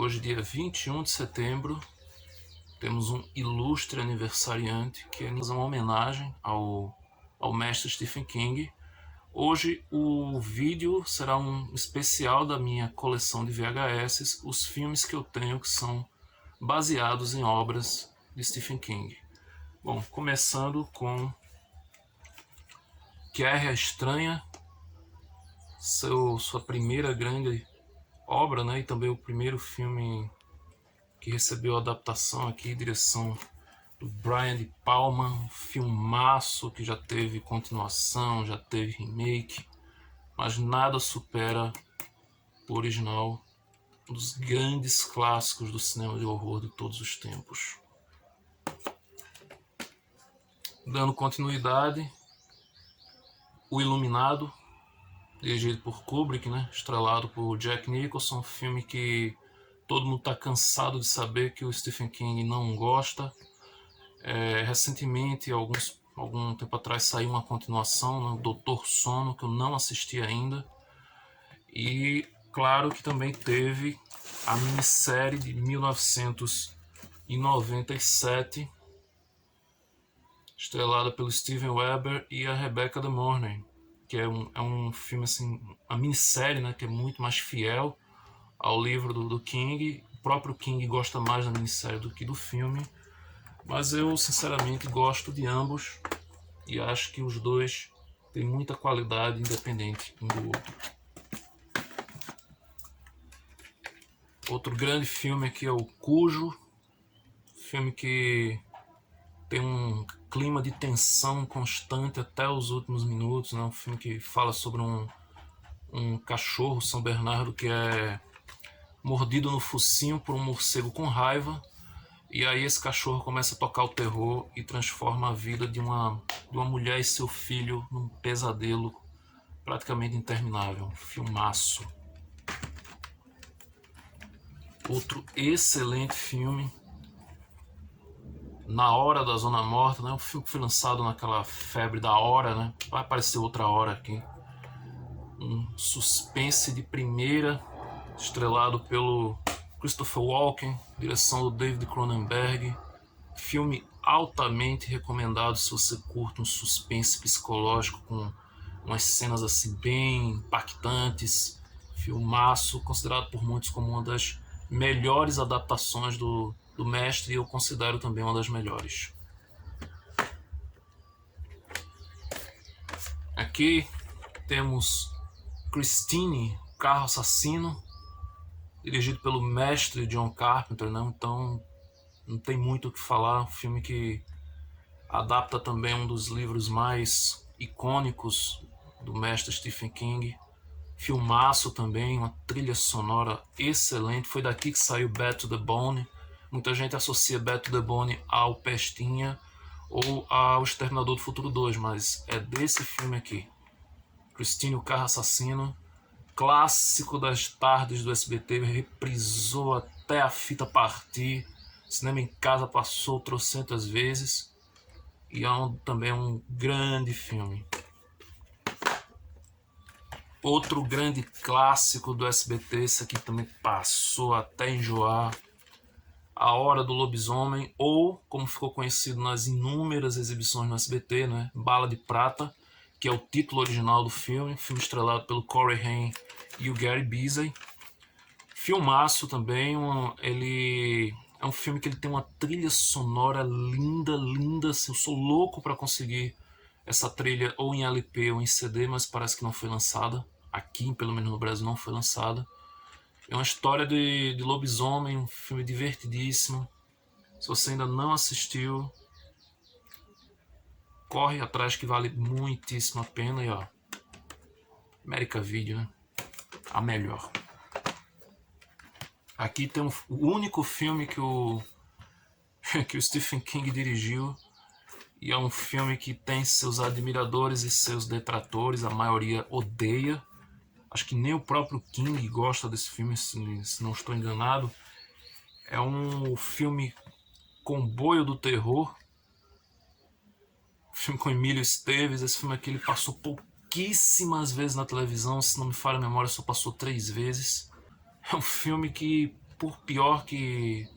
Hoje, dia 21 de setembro, temos um ilustre aniversariante que é uma homenagem ao mestre Stephen King. Hoje o vídeo será um especial da minha coleção de VHS, os filmes que eu tenho que são baseados em obras de Stephen King. Bom, começando com Guerra Estranha, sua primeira grande obra, né, e também o primeiro filme que recebeu adaptação aqui, direção do Brian De Palma, um filmaço que já teve continuação, já teve remake, mas nada supera o original, um dos grandes clássicos do cinema de horror de todos os tempos. Dando continuidade, O Iluminado, dirigido por Kubrick, né? Estrelado por Jack Nicholson, filme que todo mundo está cansado de saber que o Stephen King não gosta. Recentemente, algum tempo atrás, saiu uma continuação, né, Doutor Sono, que eu não assisti ainda. E claro que também teve a minissérie de 1997, estrelada pelo Steven Weber e a Rebecca De Mornay, que é um filme, assim, uma minissérie, né, que é muito mais fiel ao livro do King. O próprio King gosta mais da minissérie do que do filme, mas eu sinceramente gosto de ambos e acho que os dois têm muita qualidade independente um do outro. Outro grande filme aqui é o Cujo, filme que tem um clima de tensão constante até os últimos minutos, né? Um filme que fala sobre um cachorro São Bernardo que é mordido no focinho por um morcego com raiva, e aí esse cachorro começa a tocar o terror e transforma a vida de uma mulher e seu filho num pesadelo praticamente interminável. Um filmaço. Outro excelente filme, Na Hora da Zona Morta, né? Um filme que foi lançado naquela febre da hora, né? Vai aparecer outra hora aqui. Um suspense de primeira, estrelado pelo Christopher Walken, direção do David Cronenberg. Filme altamente recomendado se você curte um suspense psicológico com umas cenas assim bem impactantes. Filmaço, considerado por muitos como uma das melhores adaptações do mestre, e eu considero também uma das melhores. Aqui temos Christine, Carro Assassino, dirigido pelo mestre John Carpenter, né? Então não tem muito o que falar. Um filme que adapta também um dos livros mais icônicos do mestre Stephen King. Filmaço também, uma trilha sonora excelente. Foi daqui que saiu Bad to the Bone. Muita gente associa Bad to the Bone ao Pestinha ou ao Exterminador do Futuro 2, mas é desse filme aqui. Christine, o Carro Assassino, clássico das tardes do SBT, reprisou até a fita partir. Cinema em Casa passou trocentas vezes. E também um grande filme. Outro grande clássico do SBT, esse aqui também passou até enjoar, A Hora do Lobisomem, ou como ficou conhecido nas inúmeras exibições no SBT, né, Bala de Prata, que é o título original do filme estrelado pelo Corey Haim e o Gary Busey. Filmaço também, ele é um filme que ele tem uma trilha sonora linda, linda, assim, eu sou louco para conseguir essa trilha ou em LP ou em CD, mas parece que não foi lançada. Aqui, pelo menos no Brasil, não foi lançada. É uma história de lobisomem, um filme divertidíssimo. Se você ainda não assistiu, corre atrás que vale muitíssimo a pena. E ó, America Video, né? A melhor. Aqui tem o único filme que o Stephen King dirigiu, e é um filme que tem seus admiradores e seus detratores, a maioria odeia. Acho que nem o próprio King gosta desse filme, se não estou enganado. É um filme Comboio do Terror, filme com Emílio Esteves. Esse filme aqui ele passou pouquíssimas vezes na televisão, se não me falha a memória, só passou 3 vezes. É um filme que por pior que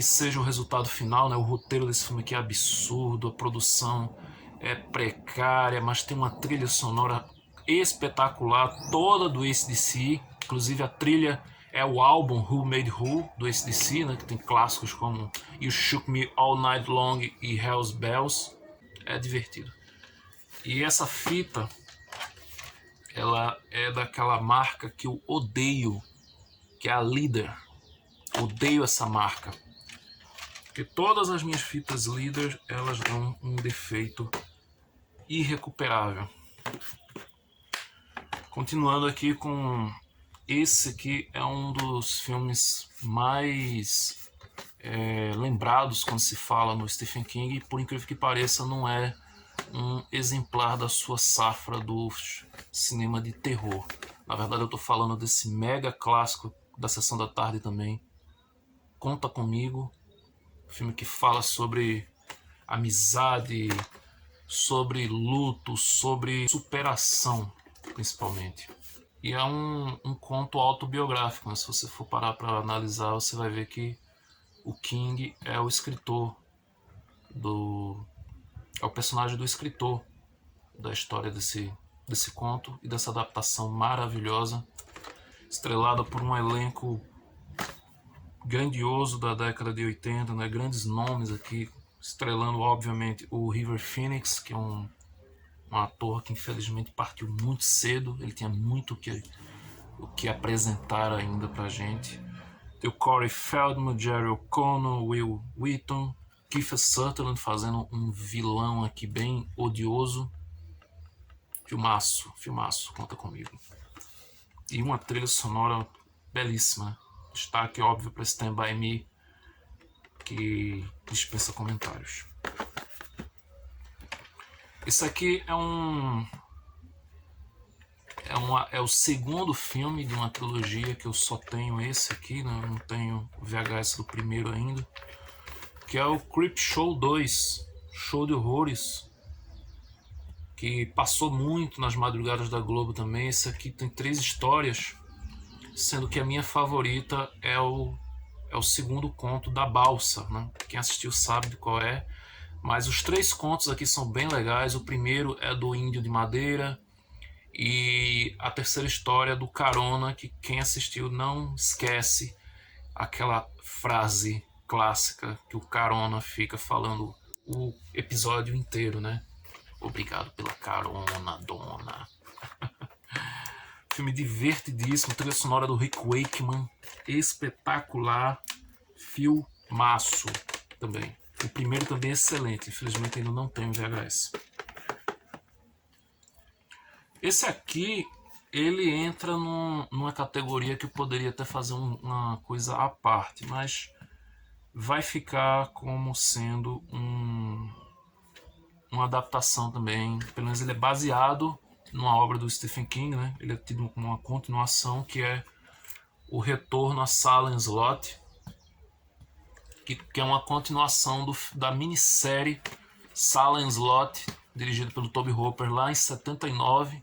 seja o resultado final, né? O roteiro desse filme aqui é absurdo, a produção é precária, mas tem uma trilha sonora espetacular, toda do AC/DC. Inclusive a trilha é o álbum Who Made Who, do AC/DC, né? Que tem clássicos como You Shook Me All Night Long e Hell's Bells. É divertido. E essa fita, ela é daquela marca que eu odeio, que é a Leader. Odeio essa marca. Porque todas as minhas fitas Leader, elas dão um defeito irrecuperável. Continuando aqui com esse aqui, é um dos filmes mais lembrados quando se fala no Stephen King, e por incrível que pareça não é um exemplar da sua safra do cinema de terror. Na verdade eu estou falando desse mega clássico da Sessão da Tarde também, Conta Comigo, filme que fala sobre amizade, sobre luto, sobre superação, principalmente. E é um conto autobiográfico, né? Se você for parar para analisar, você vai ver que o King é o escritor é o personagem do escritor da história desse conto e dessa adaptação maravilhosa, estrelada por um elenco grandioso da década de 80, né? Grandes nomes aqui, estrelando obviamente o River Phoenix, que é um ator que infelizmente partiu muito cedo. Ele tinha muito o que apresentar ainda pra gente. Tem o Corey Feldman, Jerry O'Connell, Will Wheaton, Kiefer Sutherland fazendo um vilão aqui bem odioso. Filmaço, Conta Comigo. E uma trilha sonora belíssima. Destaque óbvio para Stand By Me, que dispensa comentários. Esse aqui é o segundo filme de uma trilogia que eu só tenho esse aqui, né? Eu não tenho o VHS do primeiro ainda, que é o Creepshow 2, Show de Horrores, que passou muito nas madrugadas da Globo também. Esse aqui tem 3 histórias, sendo que a minha favorita é o segundo conto da Balsa, né? Quem assistiu sabe de qual é, mas os 3 contos aqui são bem legais. O primeiro é do Índio de Madeira, e a terceira história é do Carona, que quem assistiu não esquece aquela frase clássica que o Carona fica falando o episódio inteiro, né? Obrigado pela carona, dona. Filme divertidíssimo, trilha sonora do Rick Wakeman, espetacular, filmaço também. O primeiro também é excelente, infelizmente ainda não tenho VHS. Esse aqui, ele entra numa categoria que eu poderia até fazer uma coisa à parte, mas vai ficar como sendo uma adaptação também. Pelo menos ele é baseado numa obra do Stephen King, né? Ele é tido como uma continuação, que é O Retorno a Salem's Lot, que é uma continuação da minissérie Salem's Lot, dirigido pelo Tobe Hooper lá em 79.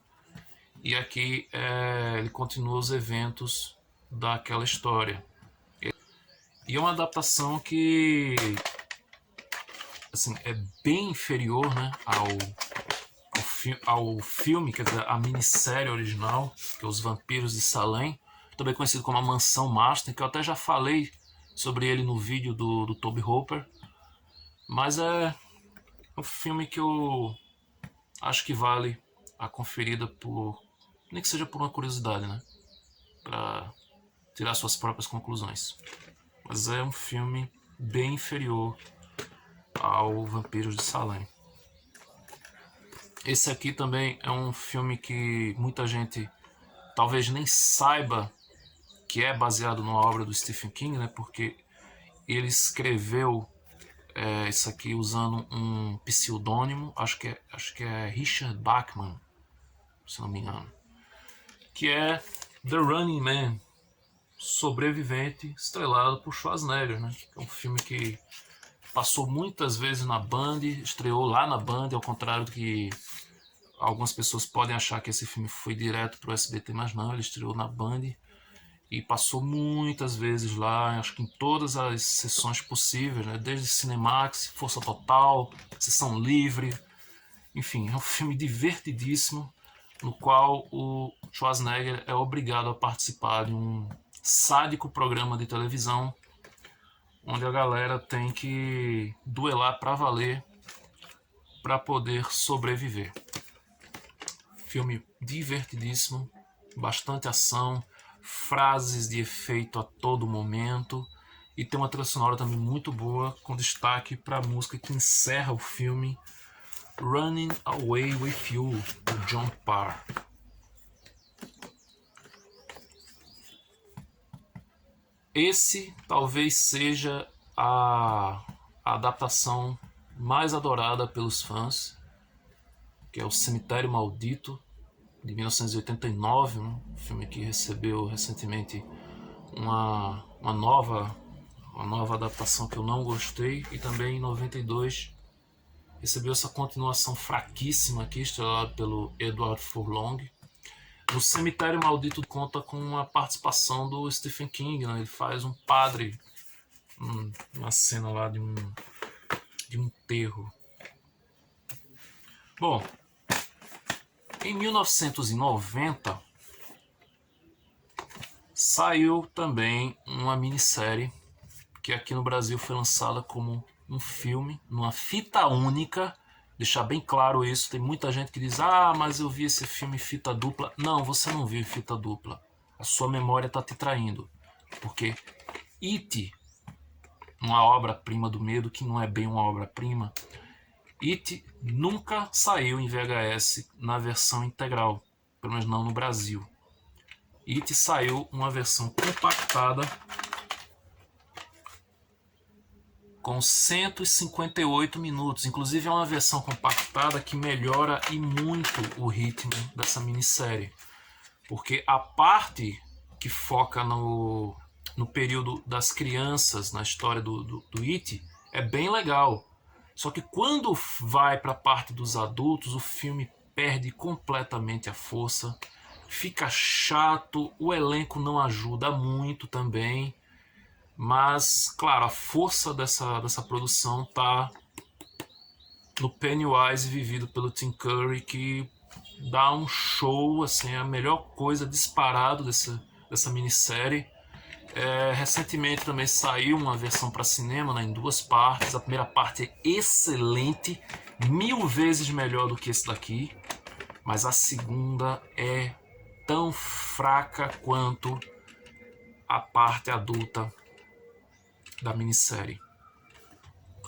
E aqui ele continua os eventos daquela história. E é uma adaptação que assim, é bem inferior, né, ao filme, quer dizer, a minissérie original, que é Os Vampiros de Salem, também conhecido como A Mansão Master, que eu até já falei sobre ele no vídeo do Tobe Hooper. Mas é um filme que eu acho que vale a conferida, nem que seja por uma curiosidade, né? Para tirar suas próprias conclusões. Mas é um filme bem inferior ao Vampiros de Salem. Esse aqui também é um filme que muita gente talvez nem saiba que é baseado numa obra do Stephen King, né? Porque ele escreveu isso aqui usando um pseudônimo, acho que é Richard Bachman, se não me engano, que é The Running Man, Sobrevivente, estrelado por Schwarzenegger, né? É um filme que passou muitas vezes na Band, estreou lá na Band, ao contrário do que algumas pessoas podem achar que esse filme foi direto para o SBT, mas não, ele estreou na Band. e passou muitas vezes lá, acho que em todas as sessões possíveis, né? Desde Cinemax, Força Total, Sessão Livre, enfim, é um filme divertidíssimo no qual o Schwarzenegger é obrigado a participar de um sádico programa de televisão onde a galera tem que duelar para valer para poder sobreviver. Filme divertidíssimo, bastante ação, frases de efeito a todo momento e tem uma trilha sonora também muito boa, com destaque para a música que encerra o filme, Running Away With You, do John Parr. Esse talvez seja a adaptação mais adorada pelos fãs, que é o Cemitério Maldito, de 1989, um filme que recebeu recentemente uma nova adaptação que eu não gostei, e também em 92 recebeu essa continuação fraquíssima aqui, estrelada pelo Edward Furlong. No Cemitério Maldito conta com a participação do Stephen King, né? Ele faz um padre, uma cena lá de um enterro. Bom, em 1990 saiu também uma minissérie que aqui no Brasil foi lançada como um filme, numa fita única. Deixar bem claro isso, tem muita gente que diz: ah, mas eu vi esse filme em fita dupla. Não, você não viu em fita dupla. A sua memória está te traindo. Porque It, uma obra-prima do medo, que não é bem uma obra-prima, It nunca saiu em VHS na versão integral, pelo menos não no Brasil. It saiu uma versão compactada com 158 minutos. Inclusive é uma versão compactada que melhora e muito o ritmo dessa minissérie. Porque a parte que foca no período das crianças, na história do It, é bem legal. Só que quando vai para a parte dos adultos, o filme perde completamente a força, fica chato, o elenco não ajuda muito também. Mas, claro, a força dessa produção está no Pennywise vivido pelo Tim Curry, que dá um show, assim, a melhor coisa disparado dessa minissérie. Recentemente também saiu uma versão para cinema, né, em 2 partes. A primeira parte é excelente, 1000 vezes melhor do que esse daqui, mas a segunda é tão fraca quanto a parte adulta da minissérie.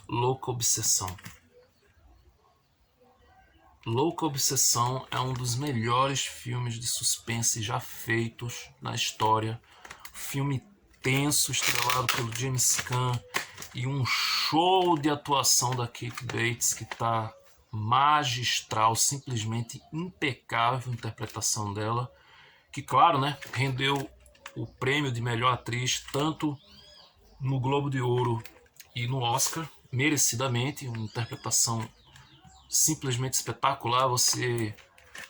Louca Obsessão. Louca Obsessão é um dos melhores filmes de suspense já feitos na história. Filme tenso, estrelado pelo James Caan, e um show de atuação da Kate Bates que está magistral, simplesmente impecável a interpretação dela, que, claro, né, rendeu o prêmio de melhor atriz tanto no Globo de Ouro e no Oscar, merecidamente. Uma interpretação simplesmente espetacular. Você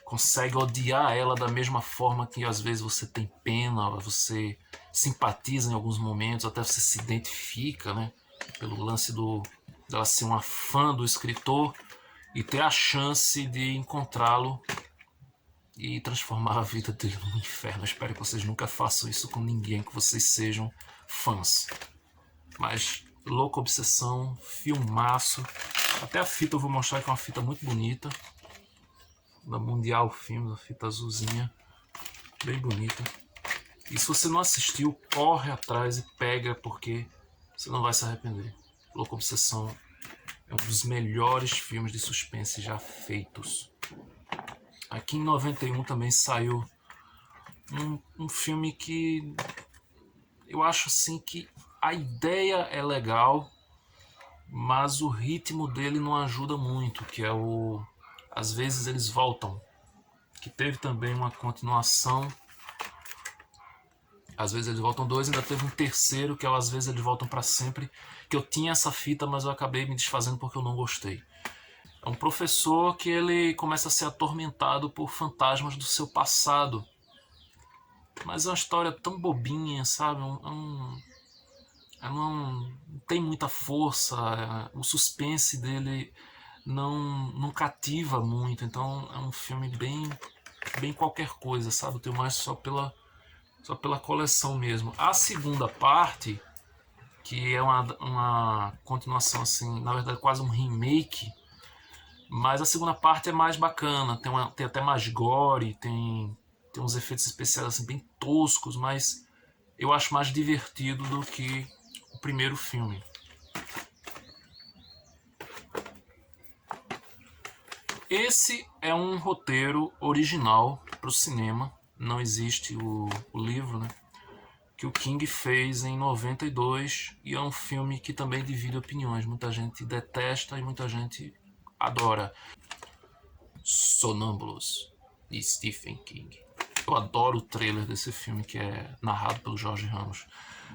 consegue odiar ela da mesma forma que às vezes você tem pena, você simpatiza em alguns momentos, até você se identifica, né, pelo lance dela ser uma fã do escritor e ter a chance de encontrá-lo e transformar a vida dele num inferno. Eu espero que vocês nunca façam isso com ninguém que vocês sejam fãs. Mas Louca Obsessão, filmaço. Até a fita eu vou mostrar, que é uma fita muito bonita, da Mundial Filmes, a fita azulzinha, bem bonita. E se você não assistiu, corre atrás e pega, porque você não vai se arrepender. Louca Obsessão é um dos melhores filmes de suspense já feitos. Aqui em 91 também saiu um filme que eu acho assim que a ideia é legal, mas o ritmo dele não ajuda muito, que é o Às Vezes Eles Voltam, que teve também uma continuação. Às Vezes Eles Voltam 2, ainda teve um terceiro, que é o Às Vezes Eles Voltam Pra Sempre, que eu tinha essa fita, mas eu acabei me desfazendo porque eu não gostei. É um professor que ele começa a ser atormentado por fantasmas do seu passado. mas é uma história tão bobinha, sabe? Ela não tem muita força, o suspense dele não cativa muito, então é um filme bem qualquer coisa, sabe? Eu tenho mais só pela coleção mesmo. A segunda parte, que é uma continuação assim, na verdade quase um remake, mas a segunda parte é mais bacana, tem até mais gore, tem uns efeitos especiais assim bem toscos, mas eu acho mais divertido do que o primeiro filme. Esse é um roteiro original para o cinema, não existe o livro, né? Que o King fez em 92 e é um filme que também divide opiniões. Muita gente detesta e muita gente adora. Sonâmbulos, de Stephen King. Eu adoro o trailer desse filme que é narrado pelo Jorge Ramos.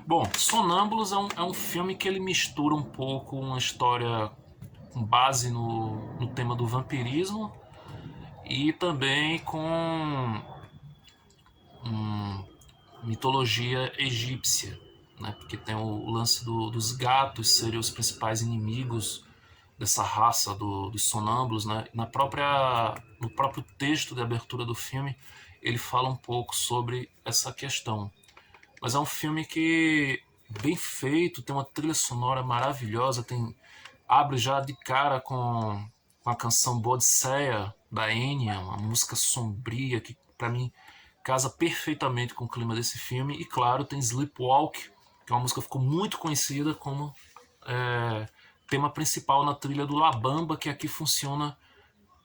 Bom, Sonâmbulos é um filme que ele mistura um pouco uma história com base no tema do vampirismo e também com mitologia egípcia, né? Porque tem o lance dos gatos serem os principais inimigos dessa raça dos sonâmbulos, né? No próprio texto de abertura do filme, ele fala um pouco sobre essa questão. Mas é um filme que bem feito, tem uma trilha sonora maravilhosa, abre já de cara com a canção Bodicea da Enya, uma música sombria que para mim casa perfeitamente com o clima desse filme. E claro, tem Sleepwalk, que é uma música que ficou muito conhecida como tema principal na trilha do La Bamba, que aqui funciona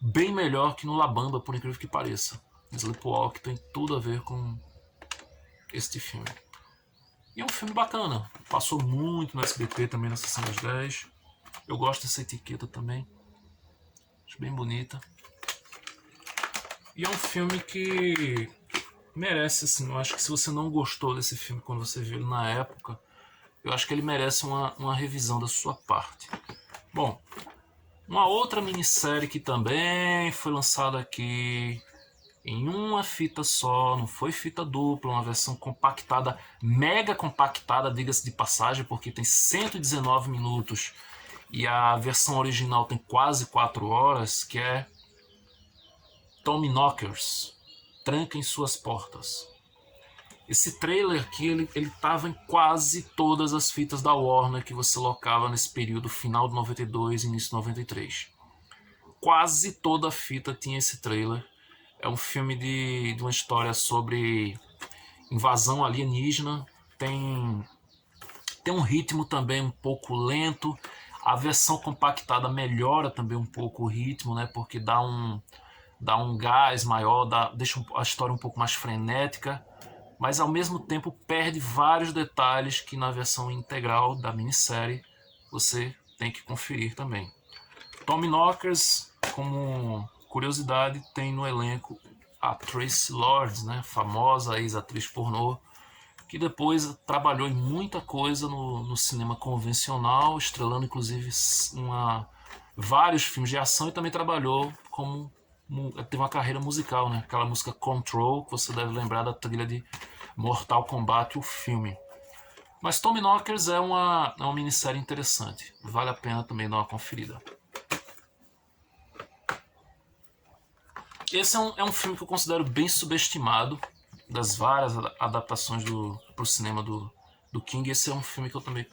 bem melhor que no La Bamba, por incrível que pareça. Sleepwalk tem tudo a ver com este filme. E é um filme bacana, passou muito no SBT também na Sessão das 10. Eu gosto dessa etiqueta também, acho bem bonita. E é um filme que merece, assim, eu acho que se você não gostou desse filme quando você viu ele na época, eu acho que ele merece uma revisão da sua parte. Bom, uma outra minissérie que também foi lançada aqui em uma fita só, não foi fita dupla, uma versão compactada, mega compactada, diga-se de passagem, porque tem 119 minutos e a versão original tem quase 4 horas, que é Tommyknockers, Tranquem Suas Portas. Esse trailer aqui, ele tava em quase todas as fitas da Warner que você locava nesse período final de 92 e início de 93. Quase toda a fita tinha esse trailer. É um filme de uma história sobre invasão alienígena. Tem um ritmo também um pouco lento. A versão compactada melhora também um pouco o ritmo, né? Porque dá um gás maior, deixa a história um pouco mais frenética, mas ao mesmo tempo perde vários detalhes que na versão integral da minissérie você tem que conferir também. Tommyknockers, como curiosidade, tem no elenco a Traci Lords, né, famosa ex-atriz pornô, que depois trabalhou em muita coisa no cinema convencional, estrelando inclusive vários filmes de ação, e também trabalhou como teve uma carreira musical, né? Aquela música Control, que você deve lembrar da trilha de Mortal Kombat, o filme. Mas Tommyknockers é uma minissérie interessante, vale a pena também dar uma conferida. Esse é um filme que eu considero bem subestimado, das várias adaptações pro cinema do King. Esse é um filme que eu também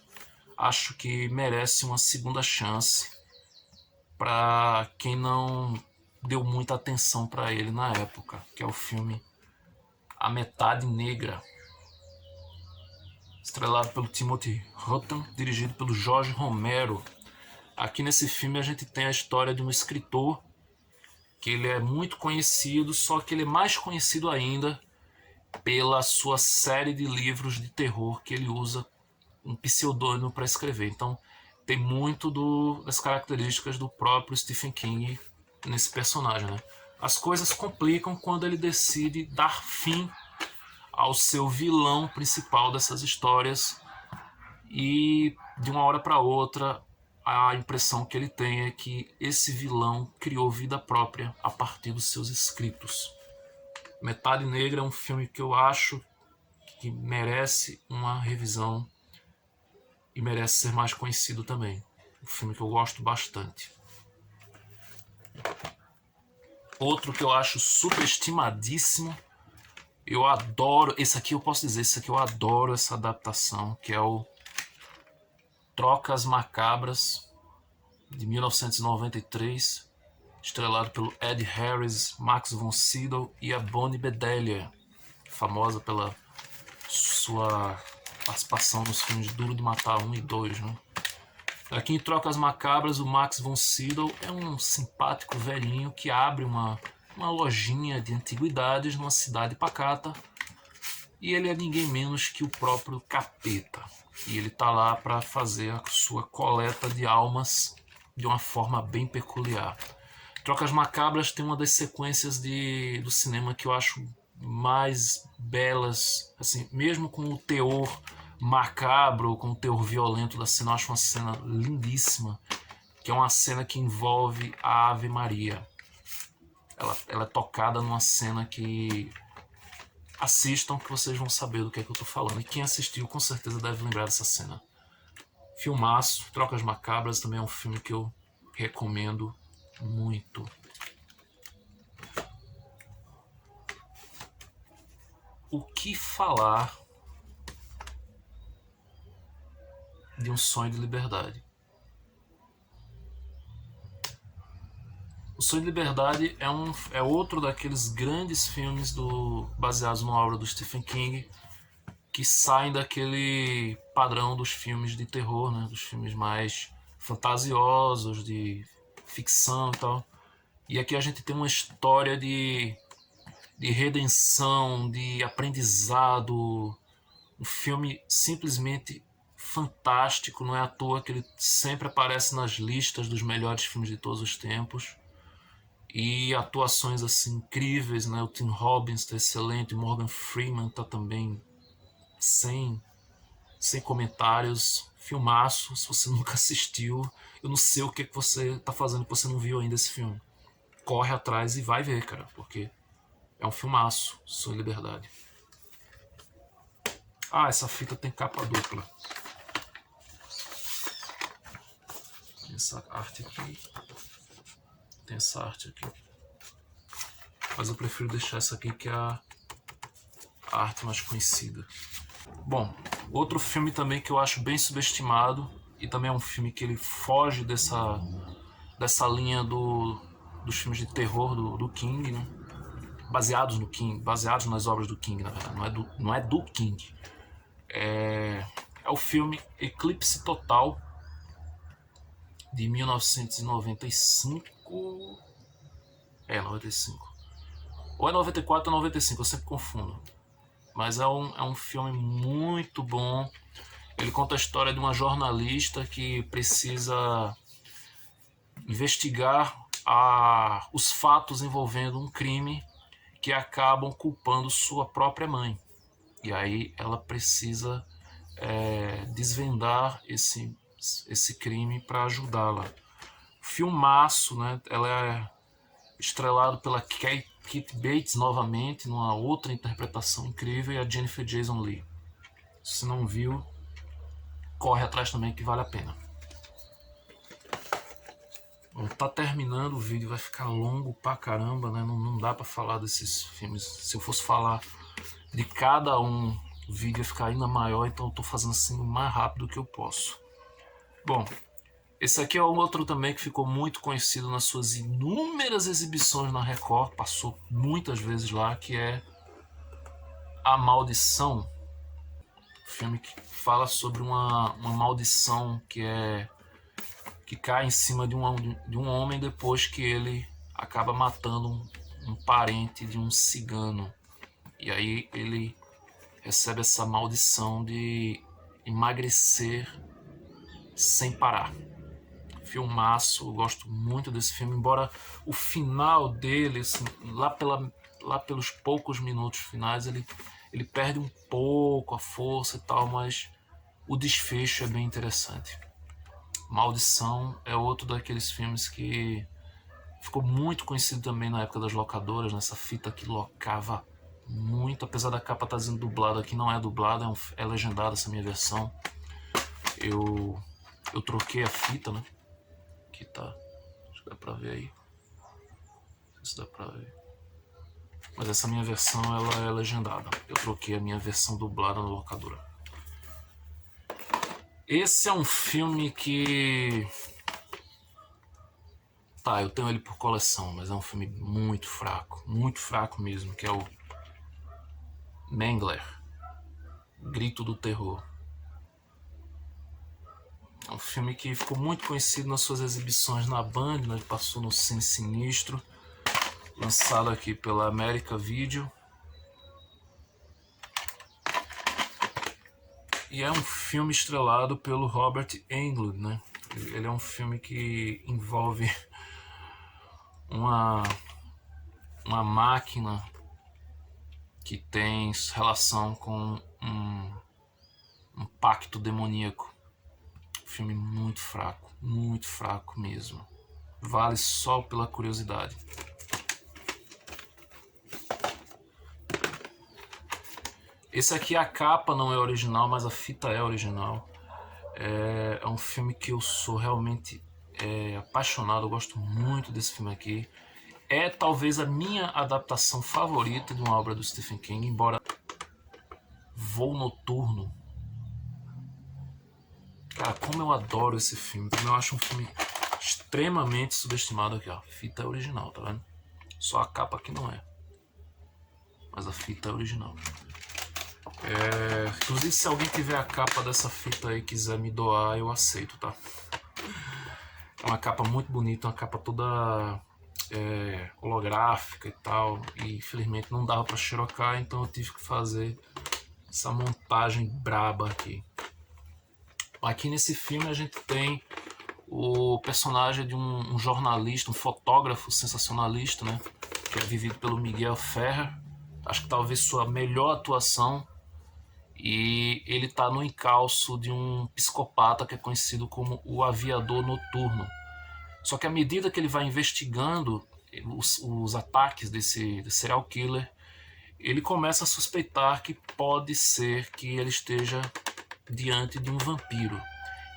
acho que merece uma segunda chance para quem não deu muita atenção para ele na época, que é o filme A Metade Negra, estrelado pelo Timothy Hutton, dirigido pelo Jorge Romero. Aqui nesse filme a gente tem a história de um escritor que ele é muito conhecido, só que ele é mais conhecido ainda pela sua série de livros de terror que ele usa um pseudônimo para escrever. Então tem muito das características do próprio Stephen King nesse personagem, né? As coisas complicam quando ele decide dar fim ao seu vilão principal dessas histórias, e de uma hora para outra a impressão que ele tem é que esse vilão criou vida própria a partir dos seus escritos. Metade Negra é um filme que eu acho que merece uma revisão e merece ser mais conhecido também. Um filme que eu gosto bastante. Outro que eu acho superestimadíssimo, eu adoro, esse aqui eu posso dizer, esse aqui eu adoro essa adaptação, que é o Trocas Macabras, de 1993, estrelado pelo Ed Harris, Max von Sydow e a Bonnie Bedelia, famosa pela sua participação nos filmes Duro de Matar 1 e 2, né? Aqui em Trocas Macabras, o Max von Sydow é um simpático velhinho que abre uma lojinha de antiguidades numa cidade pacata, e ele é ninguém menos que o próprio capeta. E ele tá lá para fazer a sua coleta de almas de uma forma bem peculiar. Trocas Macabras tem uma das sequências do cinema que eu acho mais belas, assim, mesmo com o teor macabro, com o teor violento da cena, eu acho uma cena lindíssima, que é uma cena que envolve a Ave Maria. Ela é tocada numa cena que... assistam que vocês vão saber do que é que eu tô falando. E quem assistiu com certeza deve lembrar dessa cena. Filmaço. Trocas Macabras também é um filme que eu recomendo muito. O que falar de Um Sonho de Liberdade? O Sonho de Liberdade é outro daqueles grandes filmes baseados numa obra do Stephen King, que saem daquele padrão dos filmes de terror, né? Dos filmes mais fantasiosos, de ficção e tal. E aqui a gente tem uma história de redenção, de aprendizado, um filme simplesmente fantástico. Não é à toa que ele sempre aparece nas listas dos melhores filmes de todos os tempos. E atuações assim incríveis, né? O Tim Robbins está excelente, o Morgan Freeman está também sem comentários. Filmaço. Se você nunca assistiu, eu não sei o que você está fazendo que você não viu ainda esse filme. Corre atrás e vai ver, cara, porque é um filmaço. Sonho de Liberdade. Ah, essa fita tem capa dupla. Tem essa arte aqui. Tem essa arte aqui. Mas eu prefiro deixar essa aqui, que é a arte mais conhecida. Bom, outro filme também que eu acho bem subestimado, e também é um filme que ele foge dessa linha dos filmes de terror do King, né? Baseados no King, baseados nas obras do King, na verdade. Não é do King. É o filme Eclipse Total, de 1995. 95. Ou é 94 ou 95, eu sempre confundo. Mas é um filme muito bom. Ele conta a história de uma jornalista que precisa investigar os fatos envolvendo um crime que acabam culpando sua própria mãe. E aí ela precisa desvendar esse crime para ajudá-la. Filmaço, né? Ela é estrelado pela Kate Bates novamente, numa outra interpretação incrível, e a Jennifer Jason Leigh. Se você não viu, corre atrás também, que vale a pena. Bom, tá terminando o vídeo, vai ficar longo pra caramba, né? Não dá pra falar desses filmes. Se eu fosse falar de cada um, o vídeo ia ficar ainda maior, então eu tô fazendo assim o mais rápido que eu posso. Bom, esse aqui é um outro também que ficou muito conhecido nas suas inúmeras exibições na Record, passou muitas vezes lá, que é A Maldição. Filme que fala sobre uma maldição que cai em cima de um homem depois que ele acaba matando um parente de um cigano. E aí ele recebe essa maldição de emagrecer sem parar. Filmaço, eu gosto muito desse filme, embora o final dele, assim, lá pelos poucos minutos finais, ele perde um pouco a força e tal, mas o desfecho é bem interessante. Maldição é outro daqueles filmes que ficou muito conhecido também na época das locadoras, nessa fita que locava muito, apesar da capa estar dizendo dublada, aqui não é dublada, é legendada essa minha versão. Eu troquei a fita, né? Aqui tá, acho que dá pra ver aí. Não sei se dá pra ver. Mas essa minha versão, ela é legendada. Eu troquei a minha versão dublada na locadora. Esse é um filme que... Tá, eu tenho ele por coleção, mas é um filme muito fraco mesmo, que é o Mangler, Grito do Terror. É um filme que ficou muito conhecido nas suas exibições na Band, né? Ele passou no Cine Sinistro, lançado aqui pela America Video. E é um filme estrelado pelo Robert Englund, né? Ele é um filme que envolve uma máquina que tem relação com um pacto demoníaco. Filme muito fraco mesmo. Vale só pela curiosidade. Esse aqui, a capa não é original, mas a fita é original. É um filme que eu sou realmente apaixonado, eu gosto muito desse filme aqui. É talvez a minha adaptação favorita de uma obra do Stephen King, embora Voo Noturno. Cara, como eu adoro esse filme. Eu acho um filme extremamente subestimado aqui, ó. Fita é original, tá vendo? Só a capa aqui não é. Mas a fita é original. Inclusive, se alguém tiver a capa dessa fita aí e quiser me doar, eu aceito, tá? É uma capa muito bonita, uma capa toda holográfica e tal. E infelizmente não dava pra xerocar, então eu tive que fazer essa montagem braba aqui. Aqui nesse filme a gente tem o personagem de um jornalista, um fotógrafo sensacionalista, né? Que é vivido pelo Miguel Ferrer. Acho que talvez sua melhor atuação. E ele está no encalço de um psicopata que é conhecido como o Aviador Noturno. Só que à medida que ele vai investigando os ataques desse serial killer, ele começa a suspeitar que pode ser que ele esteja diante de um vampiro.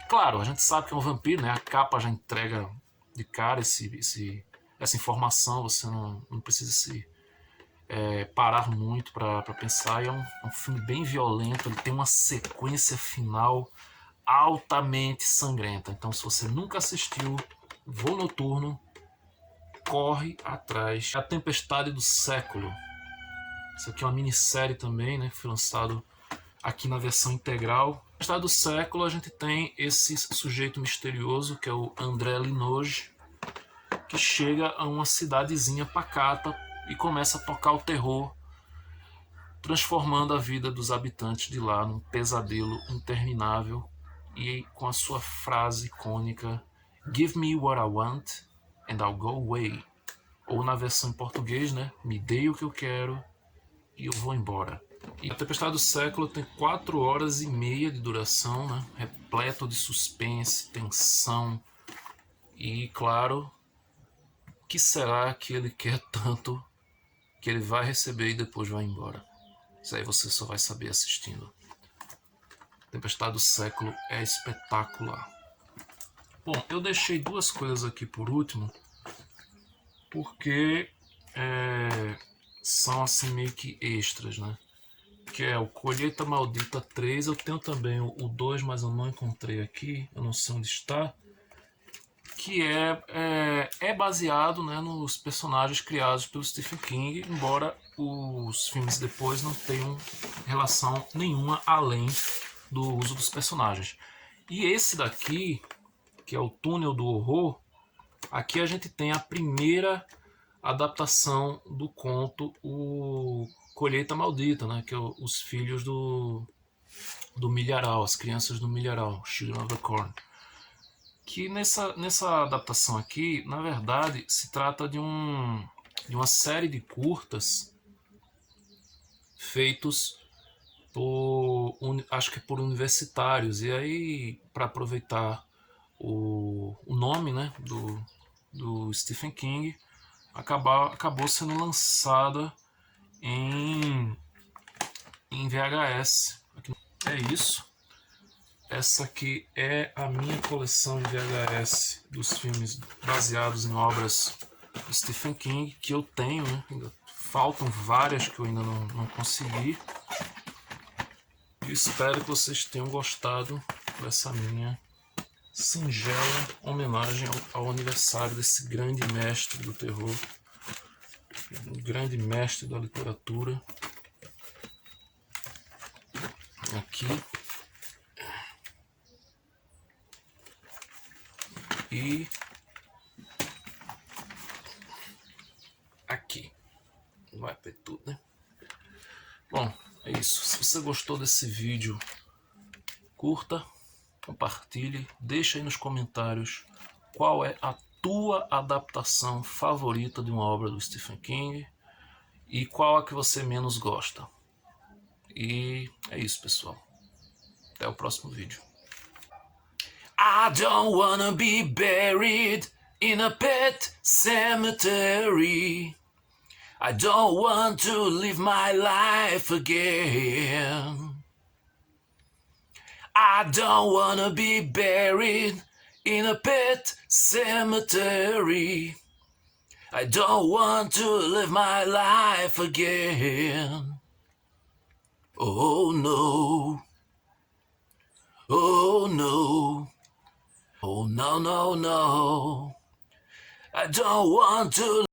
Claro, a gente sabe que é um vampiro, né? A capa já entrega de cara essa informação, você não precisa se parar muito para pensar. É um filme bem violento, ele tem uma sequência final altamente sangrenta. Então, se você nunca assistiu Voo Noturno, corre atrás. A Tempestade do Século. Isso aqui é uma minissérie também, né? Foi lançado aqui na versão integral. Na Tempestade do Século a gente tem esse sujeito misterioso que é o André Linoge, que chega a uma cidadezinha pacata e começa a tocar o terror, transformando a vida dos habitantes de lá num pesadelo interminável, e com a sua frase icônica "Give me what I want and I'll go away", ou na versão em português, né, "Me dê o que eu quero e eu vou embora". E A Tempestade do Século tem 4 horas e meia de duração, né, repleto de suspense, tensão e, claro, o que será que ele quer tanto que ele vai receber e depois vai embora? Isso aí você só vai saber assistindo. Tempestade do Século é espetacular. Bom, eu deixei duas coisas aqui por último, porque são assim meio que extras, né? Que é o Colheita Maldita 3. Eu tenho também o 2, mas eu não encontrei aqui, eu não sei onde está. Que é baseado, né, nos personagens criados pelo Stephen King, embora os filmes depois não tenham relação nenhuma além do uso dos personagens. E esse daqui, que é o Túnel do Horror, aqui a gente tem a primeira adaptação do conto O Colheita Maldita, né, que é os filhos do Milharal, as crianças do Milharal, Children of the Corn. Que nessa adaptação aqui, na verdade, se trata de uma série de curtas feitos acho que por universitários. E aí, para aproveitar o nome, né, do Stephen King, acabou sendo lançada em VHS. É isso. Essa aqui é a minha coleção de VHS dos filmes baseados em obras de Stephen King que eu tenho, né? Ainda faltam várias que eu ainda não consegui. E espero que vocês tenham gostado dessa minha singela homenagem ao aniversário desse grande mestre do terror, um grande mestre da literatura. Aqui. E aqui. Vai ter tudo, né? Bom, é isso. Se você gostou desse vídeo, curta, compartilhe, deixa aí nos comentários qual é a tua adaptação favorita de uma obra do Stephen King e qual a que você menos gosta. E é isso, pessoal. Até o próximo vídeo. I don't wanna be buried in a pet cemetery. I don't want to live my life again. I don't wanna be buried in a pet cemetery. I don't want to live my life again. Oh no. Oh no. Oh no, no, no. I don't want to